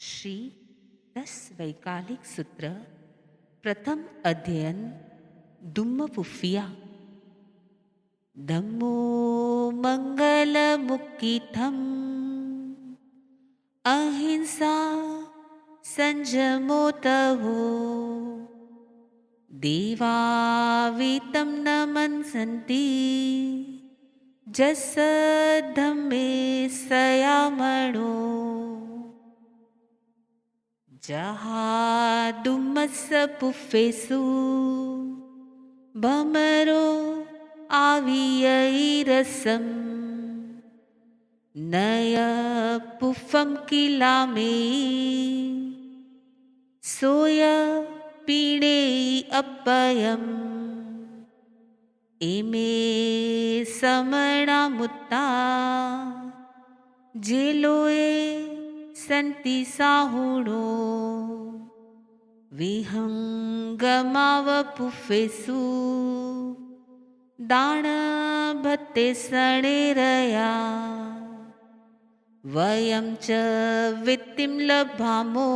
श्री 10 वैकालिक सूत्र प्रथम अध्ययन दुम्मपुफिया। धम्मो मंगलमुक्किथम् अहिंसा संयमो तवो देवावीतं न मन्सन्ति जसद्धम्मे सयामणो जहादुम्मस्सपुफेषु भमरो आवियैरसम् नय पुफं किलामे सोय पीणे अपयम् एमे समणा मुत्ता जेलोए सन्ति साहुणो विहंगमावपुफेषु दाण भत्ते सणेरया वयं च वित्तिं लभामो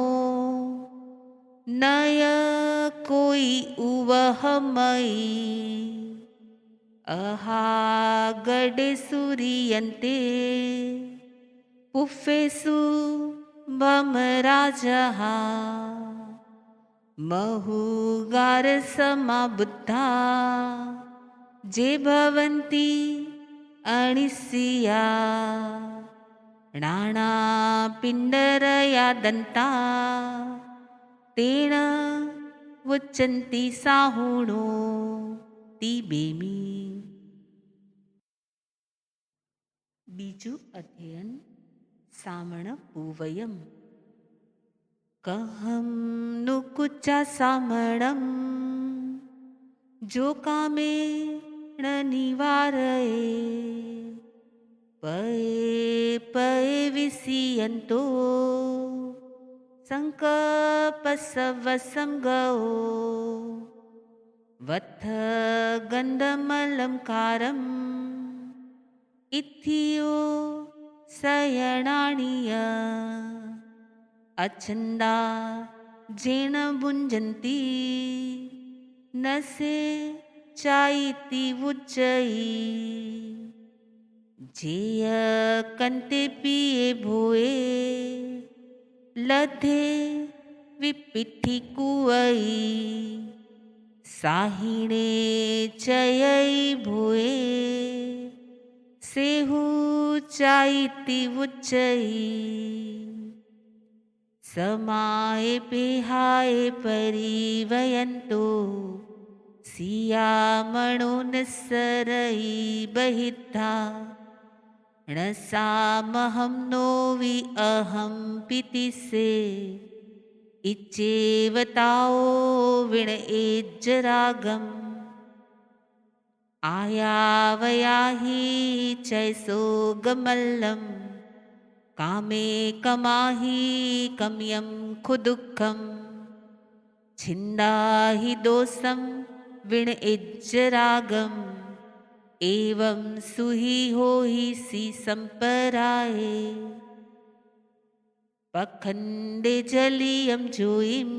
नय कोई उवहमयि अहागडे सूर्यन्ते पुफेषु भमराजः महुगारसमाबुद्धा जे भवन्ति अणिसिया नानापिण्डरया दन्ता तेन उच्यन्ति साहुणो तिबेमी। बीजू अध्ययन सामण पूवयम। कहम नुकुचा सामणम जो कामे न निवारये पये पये विसियन्तो संकपसवसं गओ वत्थ गन्धमलंकारम् इत्थियो सयणानीय अच्छन्दा जेन भुञ्जन्ति नसे चाइति उच्चयि जेय कंते पिए भोए लधे विपिथि कुवई साहिणे चयई भोए सेहु चाइति उच्चयि समाये पेहाय परिवयन्तो सियामणो निस्सरई बहिद्धा णसामहं नो वि अहं पितिसे इच्चेवताओ विण एज्जरागम् आयावयाहि चैसो गमल्लम् कामे कमाहि कम्यं खुदुःखम् छिन्दाहि दोषं विण इज्जरागम् एवं सुहि होहि सी संपराये पखंडे जलियं जोइम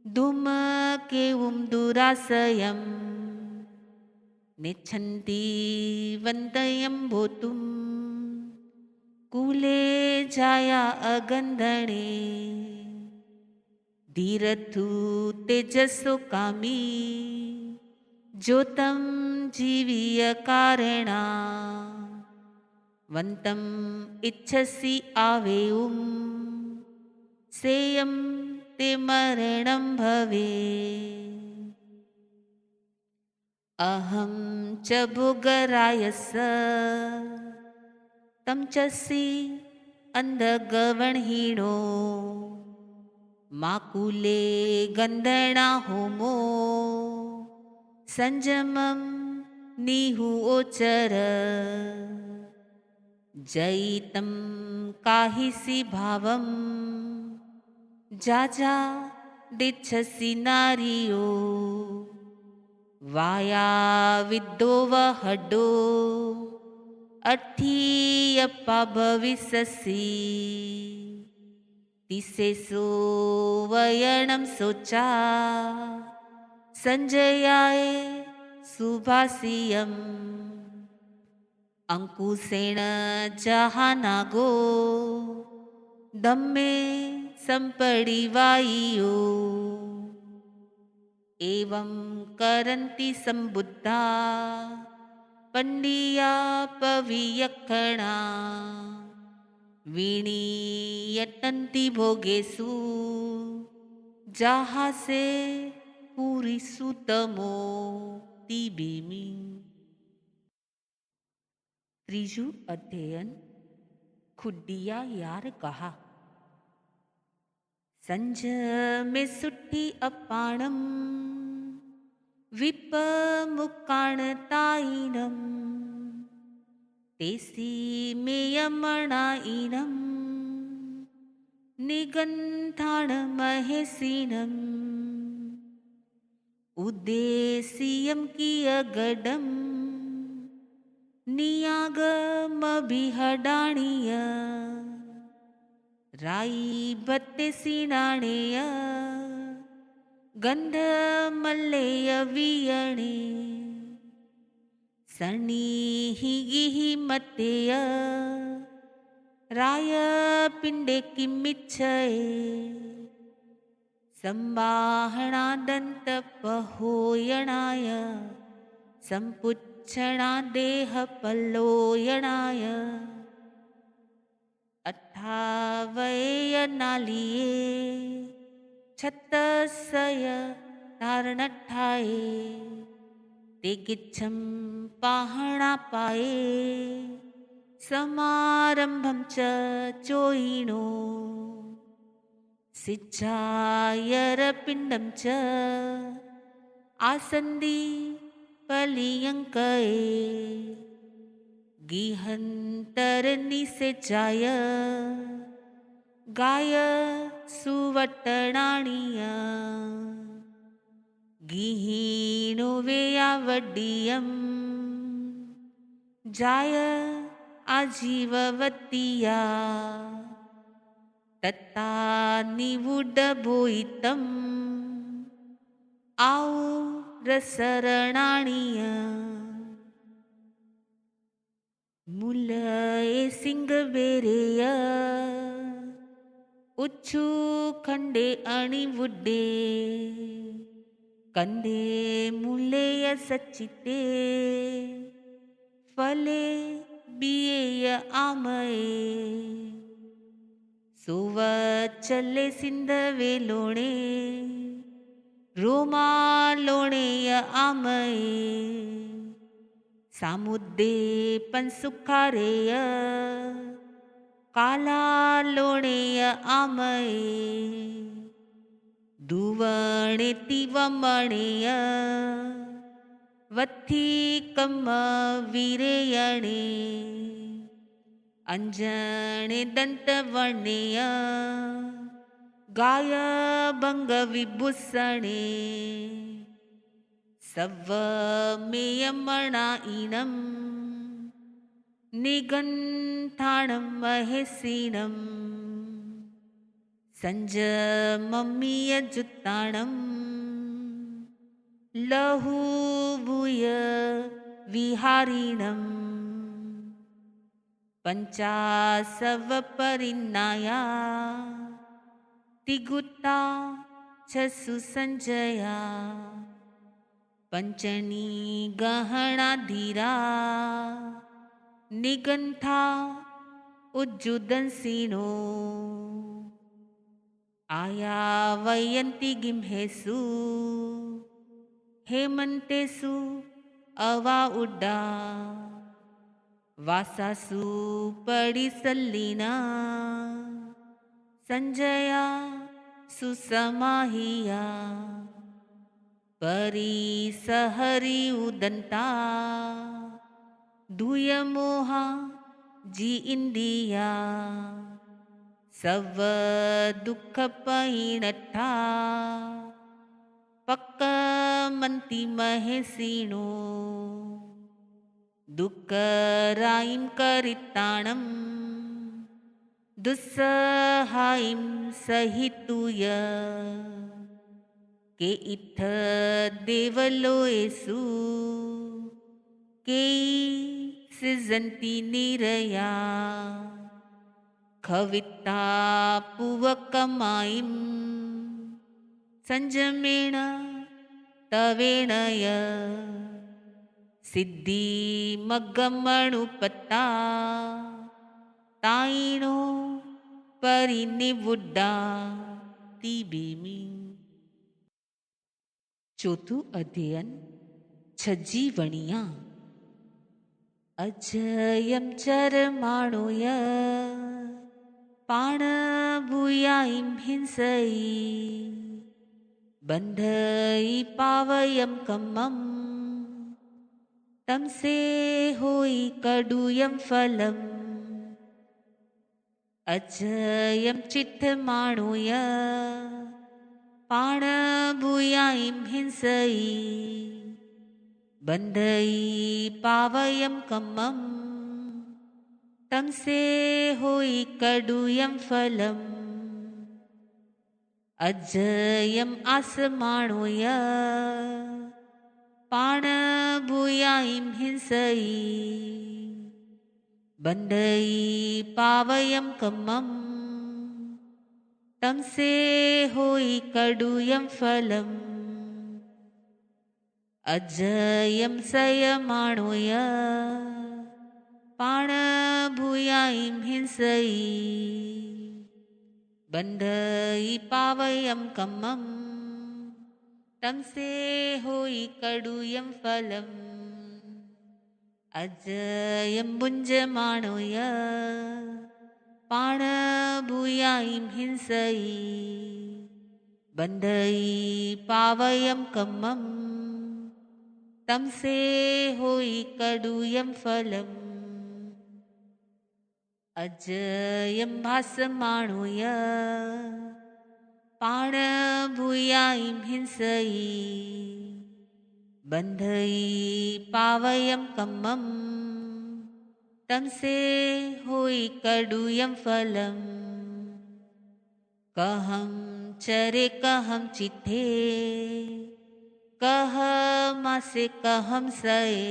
धूमकेवं दुरासयं निच्छन्ति वन्दयं भोतुं कूले जाया अगन्धणे धीरथु तेजसो कामी ज्योतं जीवीय कारणा वन्तं इच्छसि आवेयुं सेयं ते मरणं भवे अहं च भोगरायस तं च सि अन्धगवणहीणो माकुले गन्धणा होमो संजमं निहु ओचर जयितं काहिसि भावं जाजा दिच्छसि नारियो वाया विद्दो वहडो अर्थीयप्पा भविष्यसि तिसेसो वयणं सोचा संजयाय सुभाषियम् अंकुशेन जहानागो दम्मे संपडिवायो एवं करन्ति सम्बुद्धा पंडिया पवियक्षणा विनीयतन्ति भोगेषु जाहासे पूरिषु तमो तिबेमि। ત્રીજું અધ્યયન ખુડિયા યાર કહા સંજ મે સુઠ્ઠી અપાણમ વિપમુકાણતાઈનમ તેસી મે યમણાઈનમ નિગંધાણ મહેસીનમ ઉદ્દેશિયમ કિયગડમ नियागमभिहडाणीय राई भत्ते सिणाणेय गंधमल्लेय वियणे सणीहिगिः मत्तेय राय पिंडे किमिच्छये संबाहणादन्तपहोयणाय संपुच्छणादेह पल्लोयणाय अट्ठावयनालिये छत्तसय धारणठाये ते गिच्छं पाहणापाये समारंभं च चोयिणो सिज्जायरपिण्डं च आसन्दी पलियंकये गिहन्तरनिसेचाय गाय सुवट्टणाणीय गिहीणो वेयावड्डीयं जाय आजीववत्तिया तत्ता निवुडबोयितं आओ रसरणाणीय मुलये सिंगबेरेय उच्छु खंडे अणिवुड्डे कंदे मुलेय सच्चिते फले बियेय आमये सुवचले सिंधवे लोणे रोमालोणेय आमये सामुद्दे पंसुखारेय कालालोणेय आमये दुवणे तिवमणेय वत्थी कम्म वीरेयणे अंजणे दंतवर्णेय गाय भंग विभूषणे सवमेयमणाईनं निगंठाणं महेसीनं संजममीयजुत्ताणं लहूभूय विहारिणं पंचासवपरिन्नाया तिगुत्ता छसु संजया पंचनी गहना धीरा निगंथा उज्जुदंसिनो आया वयंती गिम्हेसु हेमंतेसु अवा उड्डा वासासु पडिसल्लीना संजया सुसमाहिया परिसहरि उदंता दुयमोहा जी इंदिया सव दुख पैणठा पक्कमंती महेसीणो दुःखरायिं करिताणं दुस्सहायं सहितुय के इत्थ देवलोएषु केयी सृजन्ति निरया खवित्ता पुवकमायिं संजमेण तवेण य सिद्धिमग्गमणुपत्ता तायिणो परिनिवुड्डा तिबेमी। चौथું અધ્યયન છજીવણિયા અજયમ ચરમાણુય પાણભૂયાઈમ હિંસઈ બંધઈ પાવયમ કમ્મમ તમસે હોઈ કડુયમ ફલમ અજયમ ચિત્તમાણુય पाणभूयाईं हिंसई बंधई पावयं कम्मं तमसे होई कडुयं फलम् अजयम् आसमाणुय पाणभूयाईं हिंसई बंधई पावयं कम्मं तमसे होई कडुयं फलम् अजयं संयमाणुय पाणभूयाईं हिंसई बंधई पावयं कम्मं तमसे होई कडुयं फलम् अजयं भुञ्जमाणुय पाणभूयाईं हिंसई बंधई पावयं कम्मं तमसे होई कडुयं फलम् अजयं भासमाणुय पाणभूयाईं हिंसई बंधई पावयं कम्मं तमसे होई कडुयं फलम् कहं चरे कहं चित्थे कहमासे कहं सये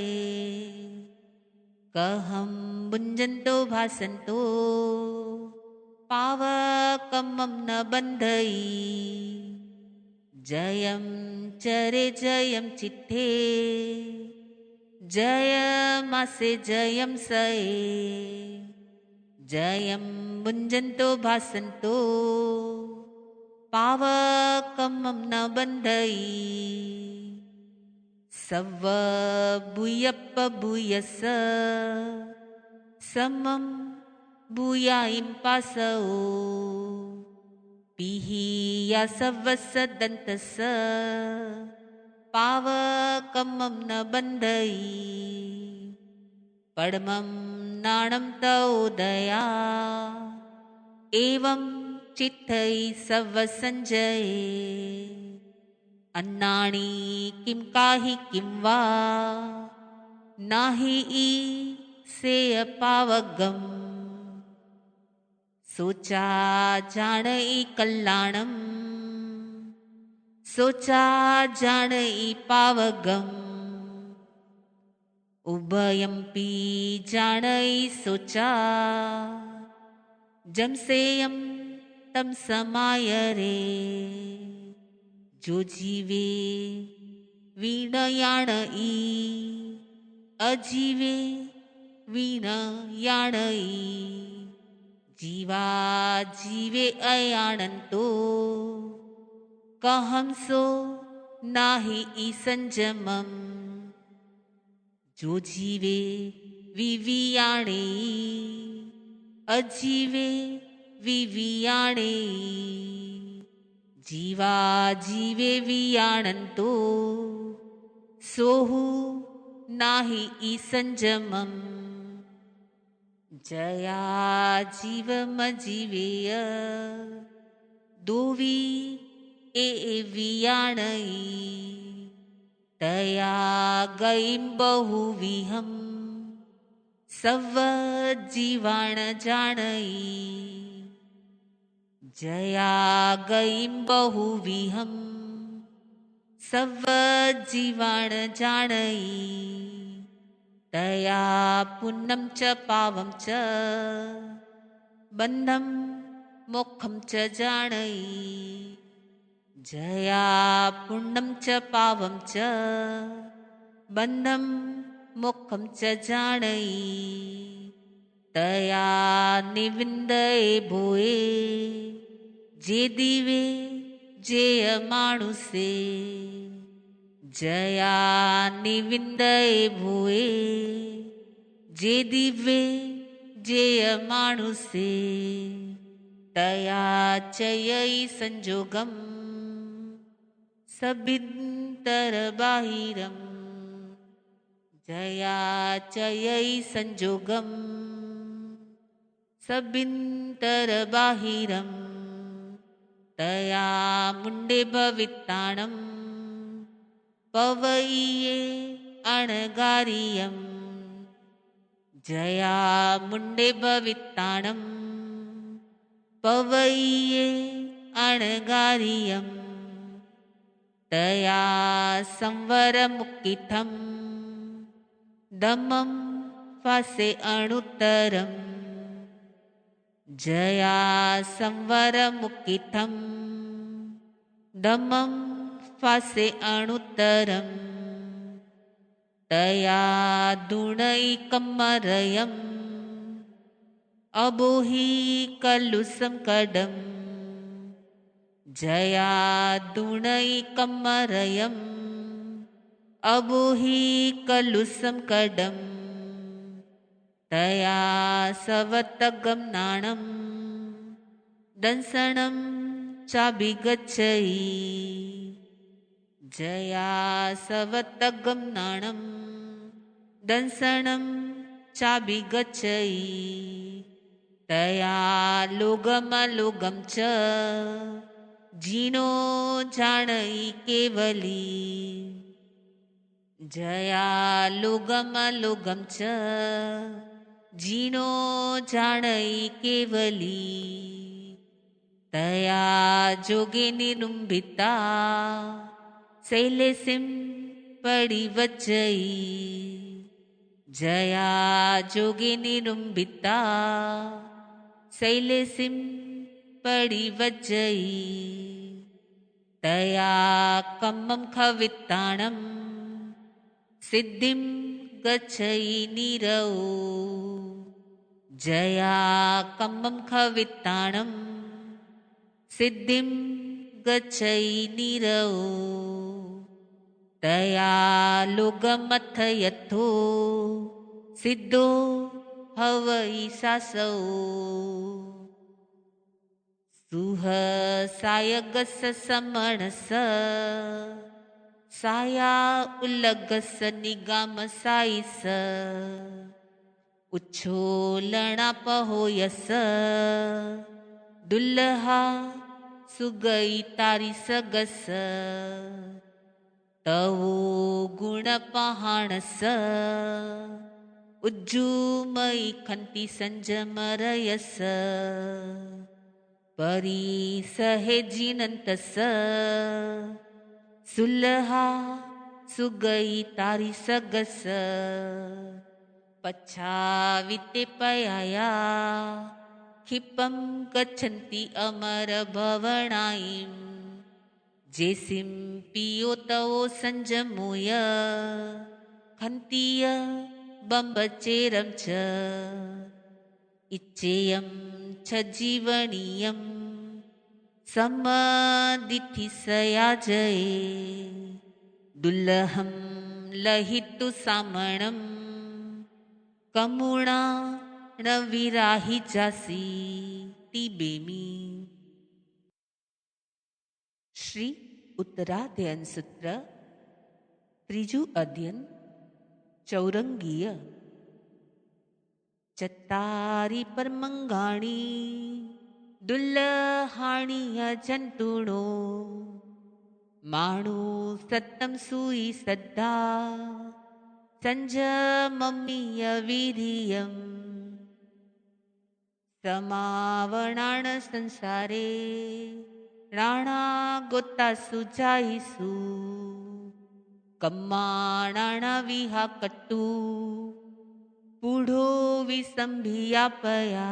कहं भुञ्जन्तो भासन्तो पावकम्मं न बन्धई जयं चरे जयं चित्थे जयमासे जयं सये जयं भुञ्जन्तो भासन्तो पावकम्मं न बन्धई सव्व भूयप्प भूयस्स समं भूयाईं पासौ पिहिया सव्वस्स दन्तस्स पावकम्मं न बन्धई पद्मं नाणं तोदया एवं चित्तै सव्वसञ्जये अन्नानि किं काहि किं वा नाहि सेय पावगम् सोचा जानै कल्याणम् सोचा जानै पावगम् उभयमपि जानै सोचा जमसेयं तम समाय रे जो जीवे वीणयाण अजीवे वीणयाणई जीवा जीवे अयाणन्तो कहंसो नाहि संजमम् जो जीवे विवियाणे अजीवे विवियाणे जीवा जीवे वियाणन्तो सोहु नाहि संजमम् जया जीवमजीवेय दोवी वियाणई तया गईं बहुविहम् सव जीवाण जाणई जया गईं बहुविहं सव जीवाण जाणई तया पुण्यं च पावं च बन्धं मोक्षं च जाणई जया पुण्यं च पावं च बन्धं मोक्षं च जाणई तया निविंदये भोए जे दिवे जेय माणुसे जया निविंदये भोए जे दिवे जेय माणुसे तया चयई संजोगम सबिंतर बाहिरम जया चयई संजोगम सबिंतर बाहिरम तया मुंडे भविताणं पवईये अणगारियं जया मुंडे भविताणं पवईये अणगारियं तया संवरमुक्किथं दमं फासे अणुत्तरम् जया संवरमुक्किथं दमं फासे अणुत्तरम् तया दुणैकमरयम् अबोहि खलु संकडम् जया दुणैकमरयम् अबोहि खलु संकडम् तया सवतगं नाणं दंसनं चाभिगच्छई जया सवतगं नाणं दंसनं चाभिगच्छई तया लोगमलोगं च जीनो जाणई केवली जया लोगमलोगं च जीनो जाणई केवली तया जोगे निरुंभिता शैलेसिं पडिवच्चई जया जोगे निरुंभिता शैलेसिं पडिवच्चई तया कम्मं खवित्ताणं सिद्धिं गच्छई निरौ जया कम्मं खवित्ताणं सिद्धिं गच्छई निरौ तया लोगमथयथो सिद्धो हवई सासौ सुह सायगस समणस साया उल्लगस निगाम साईस उच्छोलणा पहोयस दुल्हा सुगई तारी सगस तवो गुण पहाणस उज्जूमई खंती संजमरयस परी सहेजिनंतस सुलहा सुगई तारी सगस पच्छाविते पयाया क्षिपं गच्छन्ति अमर भवनाईं जेसिं पियो तवो संजमोय खन्तीय बम्बचेरं च इच्छेयं च जीवनीयं समदिथिसयाजये दुल्लहं लहितु सामणं कमुणा न विराही जासी टीबेमी। श्री उत्तराध्ययन सूत्र त्रीजु अध्ययन चौरंगीय चत्तारी परमंगाणी दुल्लहाणीय जंतुणो माणु सत्तम सुई सद्धा संजममीय वीर्यम् समावणाण संसारे राणा गोता सुजाईसु कम्माणाणा विहा कट्टू पुढो विसंभियापया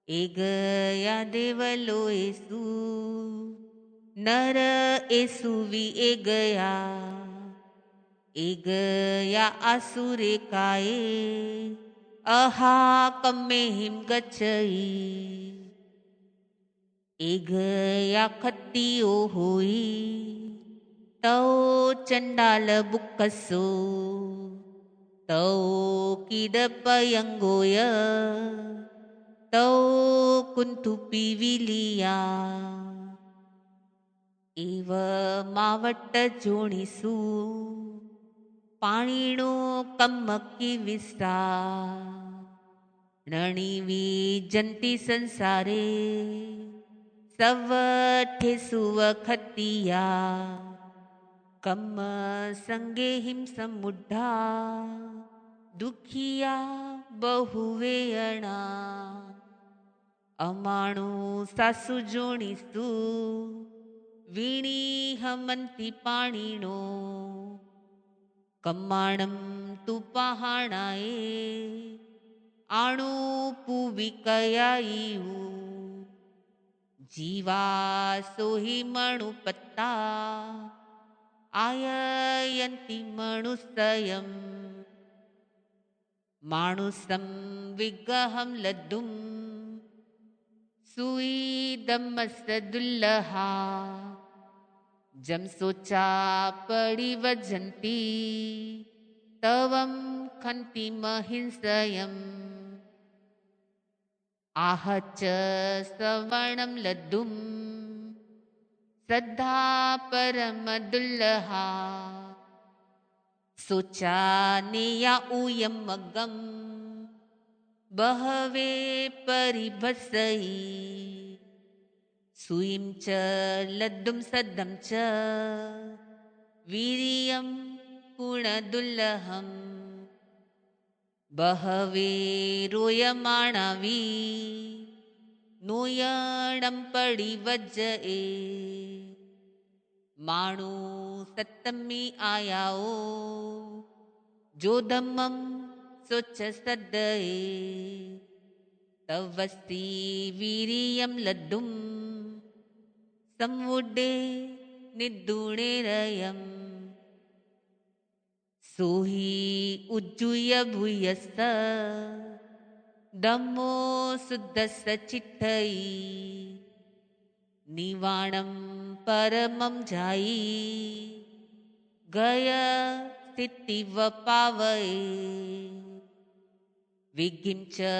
एगया देवलो एसु नर एसु वि एगया एगया आसुरे काये अहा कम्मे हिम गच्छई एगया खत्तियो होई तौ चंडाल बुक्कसो तौ कीडपयंगोय तौ कुंतु पीविलिया एव मावट्ट जोणीसु पाणीणो कम्मक्की विस्ता नणीवी जंती संसारे सवठे सुवखतिया कम्म संगे हिम समुढ़ा दुखिया बहुवेयणा अमाणु सासु जोणीसु वीणी हमंती पाणीणो कम्माणम तू पहाणाए आणु पुविकयायु जीवा सोहि मणु पत्ता आययन्ति मणुस्तयम् माणुसं विग्रहं लड्डुं सुईदमस्तदुल्लहा जम सोचा परिवजन्ति तवं खन्ति महिंसयम् आहच सवर्णं लड्डुं श्रद्धा परमदुल्लहा सोचा नेया उयम मगम बहवे परिभसई सुईं च लड्डुं सद्दं च वीर्यं पुणदुल्लहम् बहवे रोयमाणावी नोयणं पडिवज्जए माणु सत्तमी आयाओ जोधम्मं सोच सद्दये तवस्ति वीर्यं लड्डुं संवुड्डे निद्दुणेरयम् सोहि उज्जुय भूयस्त दम्मो शुद्धस्य चित्तयि निवाणं परमं जायि गय स्थितिव पावये विगिं च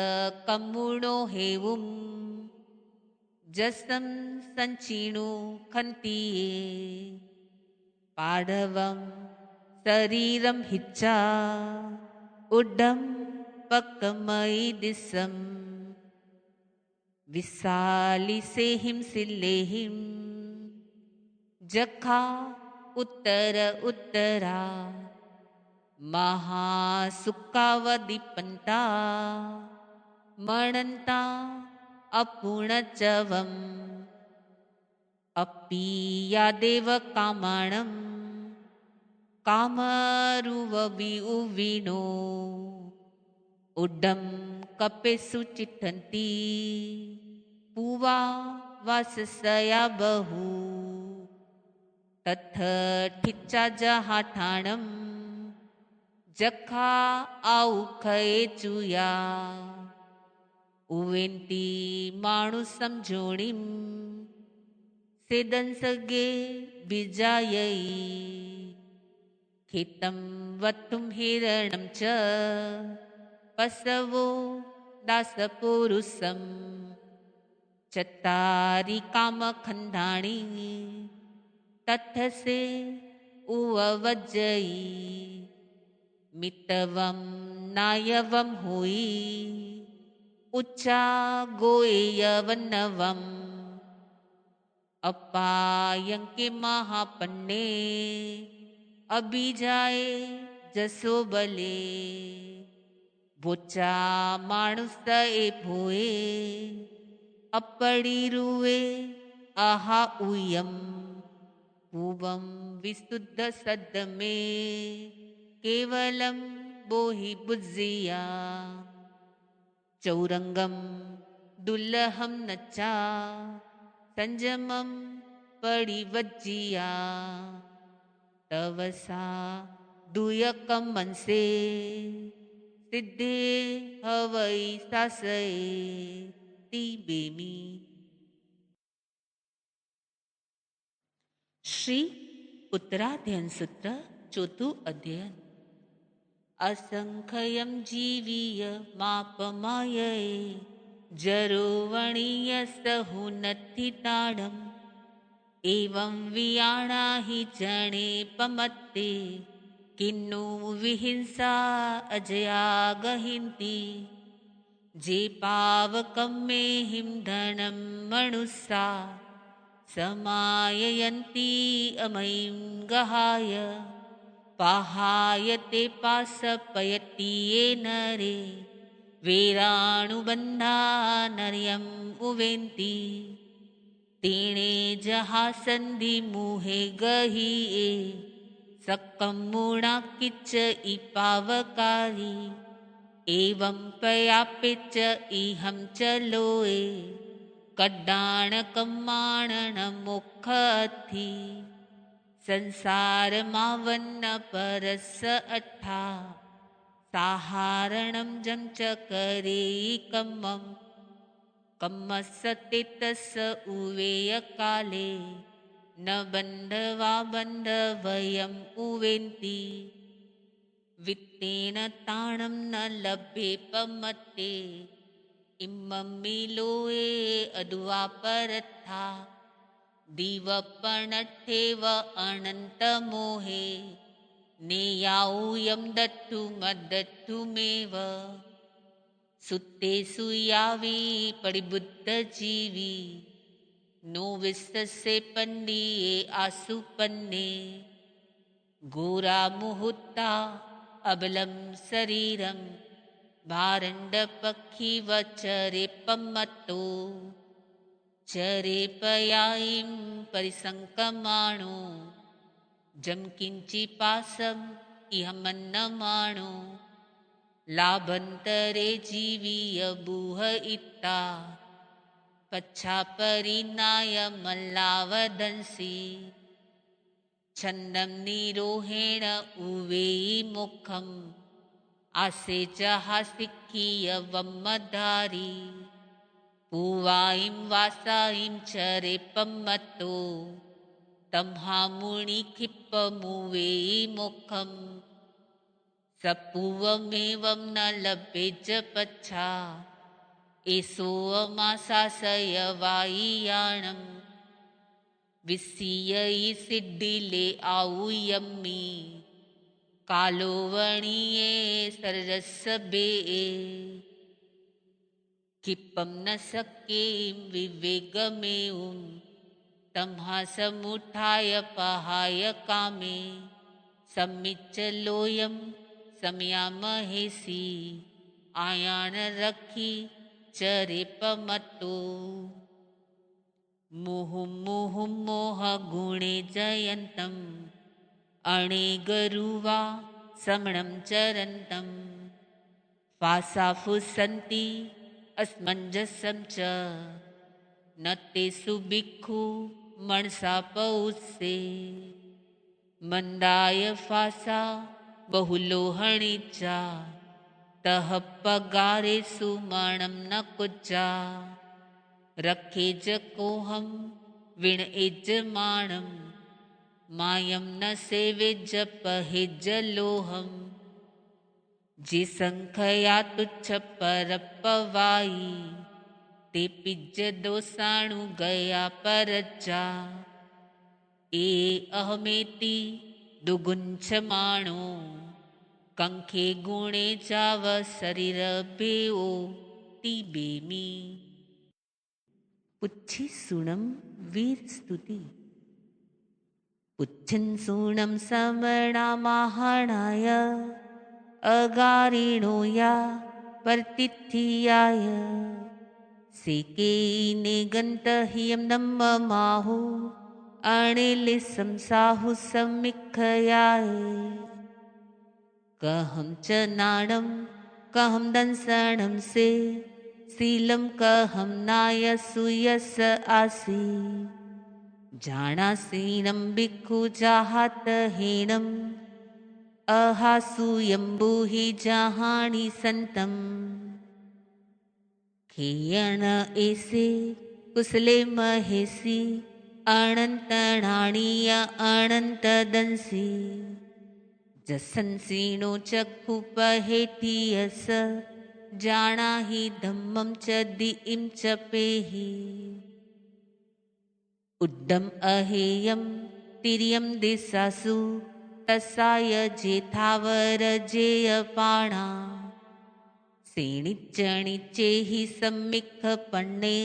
कम्मुणो हेवुं जसं संचीणु खन्तिये पाडवं शरीरं हिच्चा उड्डं पक्कमयि दिसं विशालिसे हिंसिल्लेहिं जखा उत्तर उत्तरा महासुखावदीपन्ता मणन्ता अपूर्णचवम् अपि यादेव कामाणम् कामरुववि उविनो उड्डं कपेषु चिठन्ति पुवा वाससया बहु तथ ठिच्चा जहाठाणं जखा आउखये चुया उवेन्ती माणु समझोणीं सेदन सगे बिजायई खेतं वत्तुं हिरणं च पशवो दासपुरुषं चत्तारि कामखण्डानि तथसे उववज्जयि मितवं नायवं होई उच्चा गोयवन्नवम् अपायंके महापन्ने अभिजाए जसो बले वोचा माणुस ए भोए अपड़ी रुए आहा उयम पूवम विशुद्ध सद में केवलम बोहि बुज्जिया चौरंगम दुल्लहम नचा संजमम परिवज्जिया तवसा दुयकम मनसे सिद्धे हवई सासए ती बेमी। श्री उत्तराध्ययन सूत्र चौथुं अध्ययन। असंख्यम जीवीय मापमाये जरो वणीय सहु नथी ताड़म एवं वियाणा ही जणे पमत्ते किन्नु विहिंसा अजया गहिंती जे पावकम में हिमधनम मनुष्या समाययन्ति अमयीं गहाय पाहायते पासपयति ये नरे वीराणुबन्धा नर्यम उवेन्ति तेणे जहासन्धि मुहे गहिए सक्कम मूणा किच्च इपावकारी एवं पयापिच इहं च लोए कड्डाण कम्माणन मुखथी संसार मावन्न परस अट्ठा साहारणं जं च करे कम्मं कम्मस्य तस उवेय काले न बन्धवा बन्धवयम् उवेन्ति वित्तेन ताणं न लभ्ये पमत्ते इमं मिलोए अद्वा परथा दिवपणठेव अनन्तमोहे नेयाऊयं दत्तु मदत्तुमेव सुत्तेषु यावी परिबुद्धजीवी नो विस्तसे पण्डिये आसुपन्ने घोरा मुहूर्ता अबलं शरीरं भारण्डपक्षिव चरे पम्मत्तो चरे पयायीं परिसङ्कमाणो जं किञ्चिपासम् इहमन्नमाणो लाभन्तरे जीवीय बुह इत्ता पच्छापरिनाय मल्लावदंसि छन्दं निरोहेण उवेयि मुखम् आसे जहासिक्खीय वम्मधारी पूवायीं वासायीं चरे पम्मत्तो तम्हामुनि क्षिप्पमुवेयि मुखम् सपूवमेवं न लभ्ये च पच्छा एषोऽमाशासय वायियाणम् विस्सीयि सिद्धिले आऊयम्मि कालो वणिये सरसबे क्षिपं न शक्यें विवेगमेवं तम्हासमुत्थाय पहाय कामे सम्मिच्चलोऽयं समयामहेसि आयान रखी चरे पमत्तो मुहुर्मुहुः मोह गुणे जयन्तं अणेगरुवा समणं चरन्तं फासाफुसन्ति असमञ्जसं च न तेषु भिक्खु मनसा पौत्से मंदाय फासा बहुलोहणी चा तह पगारेषु मणं न कुजा रखे ज कोहम विण यजमानं मायं न सेवे ज पहे ज लोहम जे संखया तुच्छ पर पवाई ते पिज दोसाणु गया परजा ए अहमेति दुगुंछ माणो कंखे गुणे जाव शरीर बेओ ती बेमी। पुच्छी सुणम वीर स्तुति। पुच्छन सुणम समणा महाणाय अगारिणो या परतिथियाय सेकेने गन्तह्यं नममाहु अणिले संसाहु समिखयाय कहं च नाणं कहं दंसनं से शीलं कहं नाय सुयस आसी जानासीनं भिक्खु जाहातहीनम् अहासूयम्बुहि जहानि संतम खेयण ऐसे कुशले महेसी अनंतणाणीय अनंत दंसी जसंसीनो चक्षु पहेतियस जाना हि धम्मं च दिइं च पेहि उड्डम अहेयं तिर्यं दिशासु तसाय जेथावर जेयपाणा सेणिच्चणिच्चे हि सम्मिख पण्णे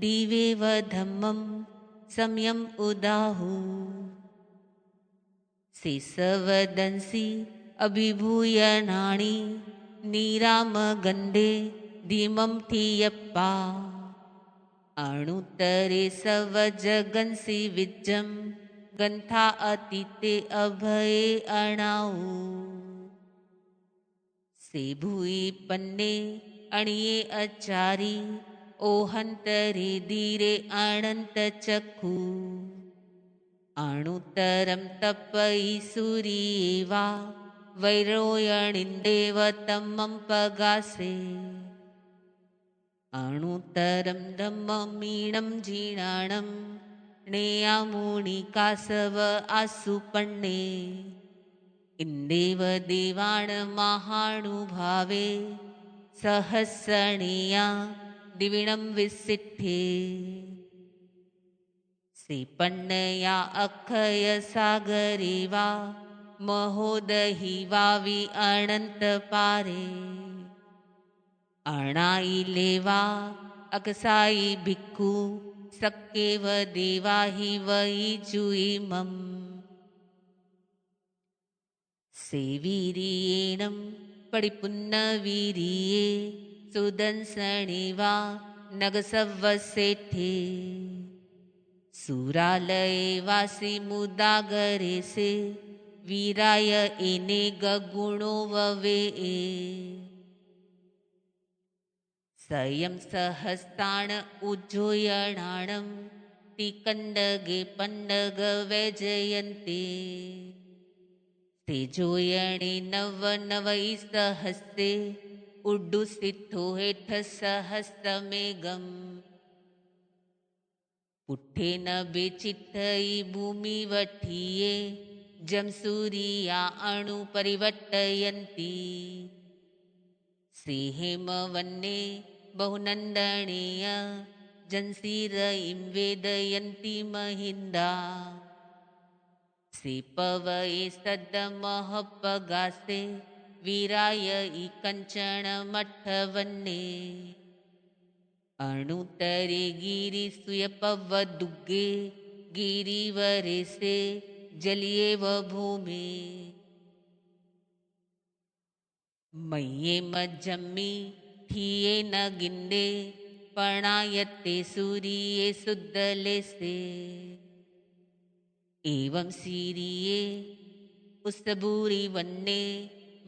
दिवेव धम्मं सम्यम् उदाहु शेषवदंसि अभिभूय नाणि निरामगन्धे धीमं थियप्पा अणुतरे सवजगंसि विज्जं गंथा अतीते अभये अणाऊ सेभुई पन्ने अणिये अचारी ओहंतरे धीरे अनंत चक्षु अणुतरं तपई सूर्येवा वैरोयणिन्देव तमं पगासे अणुतरं धम्ममीणं जीर्णाणं नेयामुनिकासव आसुपण्णे इन्देव देवान् महानुभावे सहस्रणीया दिविणं विसिद्धे श्रीपण्णया अक्षय सागरे वा महोदहि वावि अनन्तपारे अणायिले वा अकसायि भिक्खु सक्केव देवा हि वै जुइमम् सेवीर्येणं पडिपुन्नवीर्ये सुदंसणे वा नगसव्वसेठे सुरालये वासि मुदागरे से वीराय एने गगुणो ववे सयं सहस्ताण उज्जोयणाणं तिकण्डगे पण्डग वैजयन्ते तेजोयणे नव नवै सहस्ते उड्डुसिद्धो हेठ सहस्रमेघम् पुठ्ठेन बेचित्थई भूमि वठिये जमसूरिया अणु परिवर्तयन्ति श्रीहेमवन्ने बहुनन्दनीय जंसीरयिं वेदयन्ति महिन्दा श्रीपवये सद्महपगासे वीराय कंचन मठवन्ने अणुतरे गिरिसुयपवदुग्गे गिरिवरे से जलिएव भूमि मय्ये मज्जम्मि थिये न गिंदे पणायते सूर्ये सुद्दले से एवं सीरिये उस्तबूरी वन्ने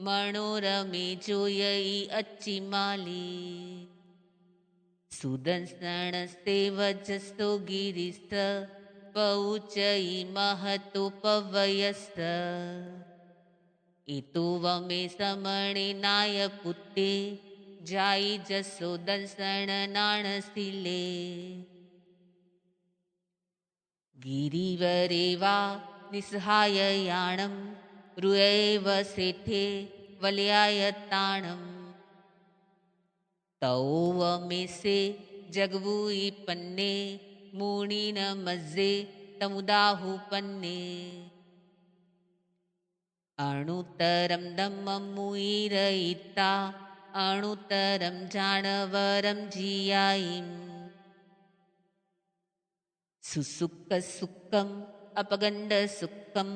मनोरमे जोयई अच्छिमाली सुदंसनस्ते वजस्तो गिरिस्थ पौचई महतोपवयस्त इतो वमे समणे नाय पुत्ते जाई जसो दंसन नाणसिले गिरिवरे वा निस्सहाययाणं रुयैव सेठे वलयायताणम् तौ वमेसे जगवुई पन्ने मूणिन मज्जे तमुदाहुपन्ने अणुतरं दम्ममुइरयिता अणुतरं जानवरं जियायिम् सुसुखसुखम् अपगण्डसुखं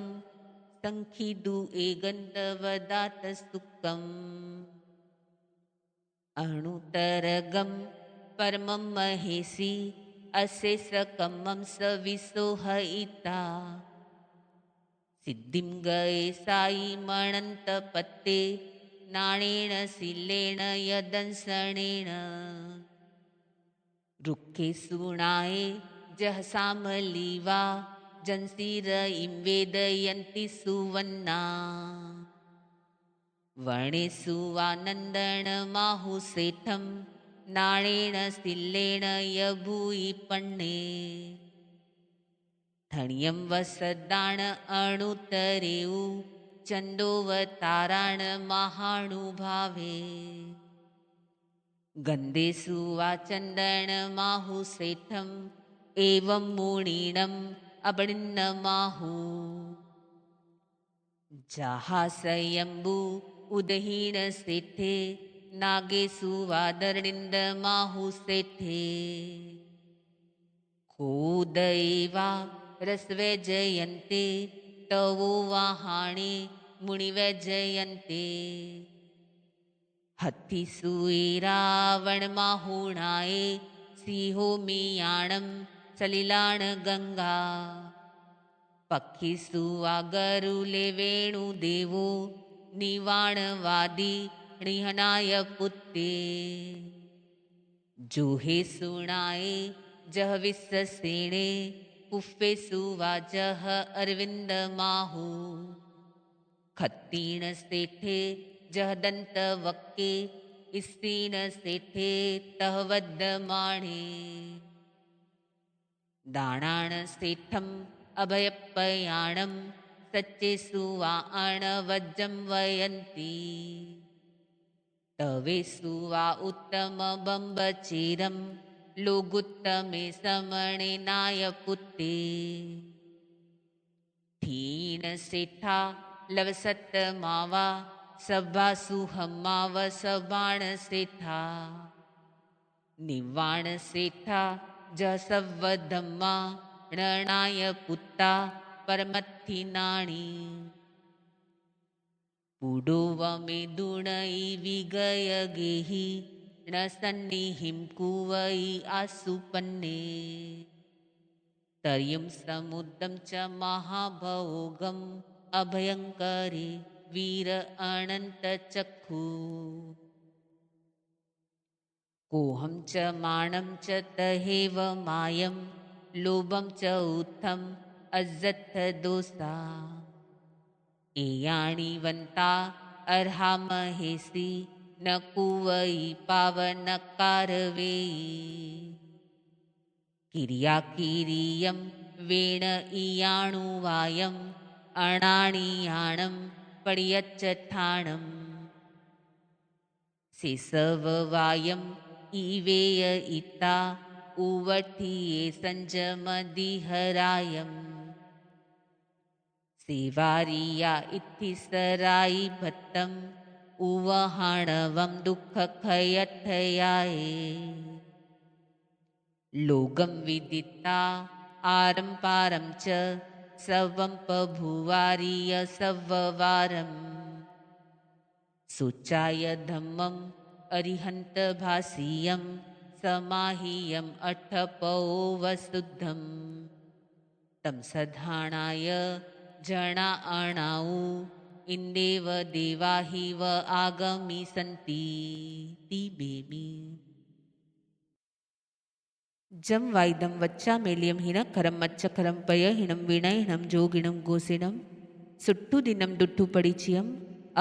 संखिदु एगन्तवदात सुखम् अणुतरगं परमं महेशी अशेषकमं सविसोहयिता सिद्धिं गये साई मणन्तपत्ते नाणेन शीलेण यदंसणेन रुखे सुणाये जह सामलीवा जंसीर इं वेदयन्ति सुवन्ना वर्णेषु आनन्दण माहुसेठं नाणेन शीलेण यभूयि पण्णे धण्यं वसदाण अणुतरेऊ चन्दोवताराण महानुभावे गन्धेषु वा चन्दन माहुसेठम् एवं मुणीणम् अबणिन्नमाहु जहासयम्बु उदहीन सेठे नागेषु वादर्निन्द माहुसेठे कोदयेवा रसवैजयन्ते तवो वाहाणे मुनिवैजयन्ते हत्थिषु रावणमाहुणाये सिंहो मियाणं सलिलाण गंगा पक्षिषु गरुले वेणुदेवो निवाणवादी निहनाय पुत्ते जोहे सुणाये जह विश्वसेणे पुष्पेषु जह अरविन्दमाहु खत्तीण सेठे जह दन्तवक्के स्त्रीण सेठे तह वद्यमाणे दाणाण सेठम् अभयपयाणं सच्चेषु वा अणवज्रं वयन्ति तवेषु वा उत्तमबम्बचीरं लोगुत्तमे समणे नायपुत्ते थीन सेठा लवसत्तमावा सभासु हम्माव सबाण सेठा निवाण सेठा जसवधम्मा णणाय पुत्ता परमत्थि नाणी पुडोवमे दुणई विगय गेहि न सन्निहिं कुवई आसुपन्ने तर्यं समुद्रं च महाभोगम् अभयंकरे वीर अनंत चक्षु कोहं च मानं च तहेव मायं लोभं च उत्थम अज्जथ दोषा एयाणि वन्ता अर्हा महेशी न कुवई पावनकारवेयी किर्या किरीयं वेण इयाणुवायं अणाणियाणं पड्यच्चठाणं सेसववायं इवेय इता उवठिये संजमदिहरायं सेवारिया इत्थिसराई भट्टं उवहाणवं दुःखखयठयाये लोगं विदिता आरंपारं च सवं पभुवारिय सववारं सुचाय धम्मम् अरिहंत भासीयं समाहियम् अठपो वसुद्धं तं सधाणाय जना अणाऊ इंदेव देवाहि व आगमी सन्ति तिबेमि जम वाइदम वच्चा मेलियम हिन करम मच्चकरम पय हिणम वीणय हिणम जोगिणम गोसिणम सुट्टू दिनम दुट्टू पड़िचियम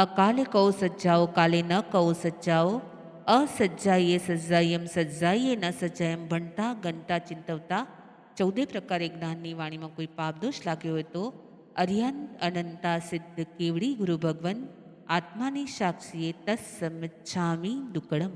अकाले कहो सज्जाओ काले न कहो सज्जाओ असज्जाइए सज्जाइयम सज्जाइए न सज्जायम भणता घंटा चिंतवता 14 प्रकारे જ્ઞાનની વાણીમાં કોઈ પાપ દોષ લાગ્યો હોય તો અરિહંત અનંતા સિદ્ધ કેવડી ગુરુ ભગવન આત્માની સાક્ષીએ તત્સમિચ્છામિ દુક્કડમ